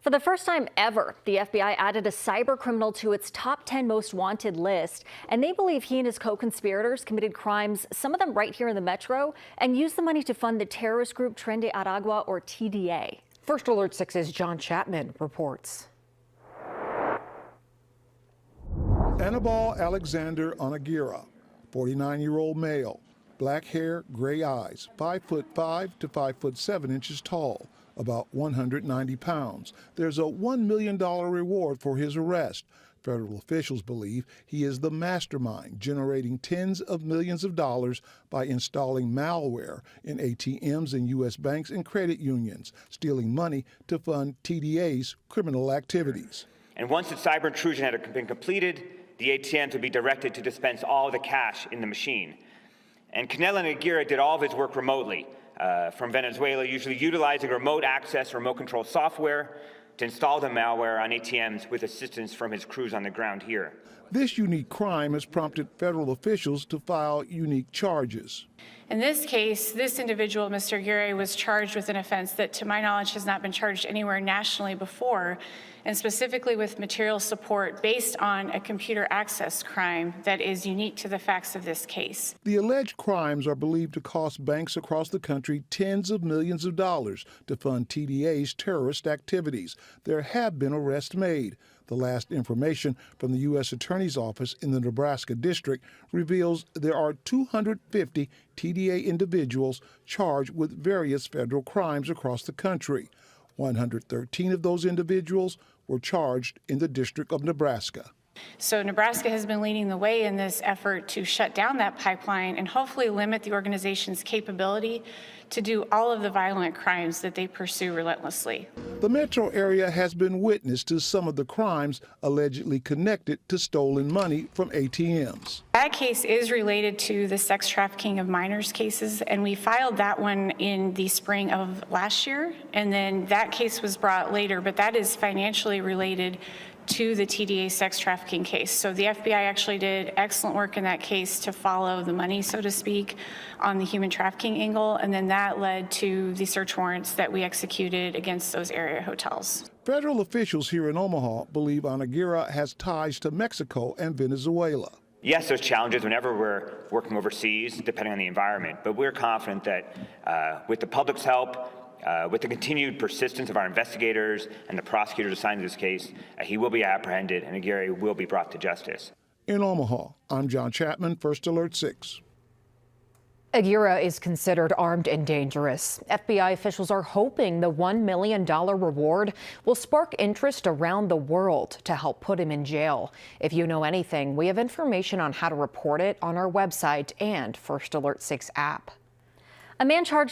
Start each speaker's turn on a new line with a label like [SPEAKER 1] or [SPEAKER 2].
[SPEAKER 1] For the first time ever, the FBI added a cybercriminal to its top 10 most wanted list, and they believe he and his co-conspirators committed crimes, some of them right here in the metro, and used the money to fund the terrorist group Tren de Aragua, or TDA.
[SPEAKER 2] First Alert 6's John Chapman reports.
[SPEAKER 3] Anibal Alexander Aguirre, 49-year-old male, black hair, gray eyes, 5'5" to 5'7" tall, about 190 pounds. There's a $1 million reward for his arrest. Federal officials believe he is the mastermind generating tens of millions of dollars by installing malware in ATMs in U.S. banks and credit unions, stealing money to fund TDA's criminal activities.
[SPEAKER 4] And once the cyber intrusion had been completed, the ATMs would be directed to dispense all the cash in the machine. And Canelon Aguirre did all of his work remotely from Venezuela, usually utilizing remote access, remote control software to install the malware on ATMs with assistance from his crews on the ground here.
[SPEAKER 3] This unique crime has prompted federal officials to file unique charges.
[SPEAKER 5] In this case, this individual, Mr. Aguirre, was charged with an offense that, to my knowledge, has not been charged anywhere nationally before, and specifically with material support based on a computer access crime that is unique to the facts of this case.
[SPEAKER 3] The alleged crimes are believed to cost banks across the country tens of millions of dollars to fund TDA's terrorist activities. There have been arrests made. The last information from the U.S. Attorney's Office in the Nebraska district reveals there are 250 TDA individuals charged with various federal crimes across the country. 113 of those individuals were charged in the District of Nebraska.
[SPEAKER 5] So Nebraska has been leading the way in this effort to shut down that pipeline and hopefully limit the organization's capability to do all of the violent crimes that they pursue relentlessly.
[SPEAKER 3] The metro area has been witness to some of the crimes allegedly connected to stolen money from ATMs.
[SPEAKER 5] That case is related to the sex trafficking of minors cases, and we filed that one in the spring of last year, and then that case was brought later, but that is financially related to the TDA sex trafficking case. So the FBI actually did excellent work in that case to follow the money, so to speak, on the human trafficking angle, and then that led to the search warrants that we executed against those area hotels.
[SPEAKER 3] Federal officials here in Omaha believe Aguirre has ties to Mexico and Venezuela.
[SPEAKER 4] Yes, there's challenges whenever we're working overseas, depending on the environment, but we're confident that with the public's help, with the continued persistence of our investigators and the prosecutors assigned to this case, he will be apprehended and Aguirre will be brought to justice.
[SPEAKER 3] In Omaha, I'm John Chapman, First Alert 6.
[SPEAKER 2] Aguirre is considered armed and dangerous. FBI officials are hoping the $1 million reward will spark interest around the world to help put him in jail. If you know anything, we have information on how to report it on our website and First Alert 6 app.
[SPEAKER 1] A man charged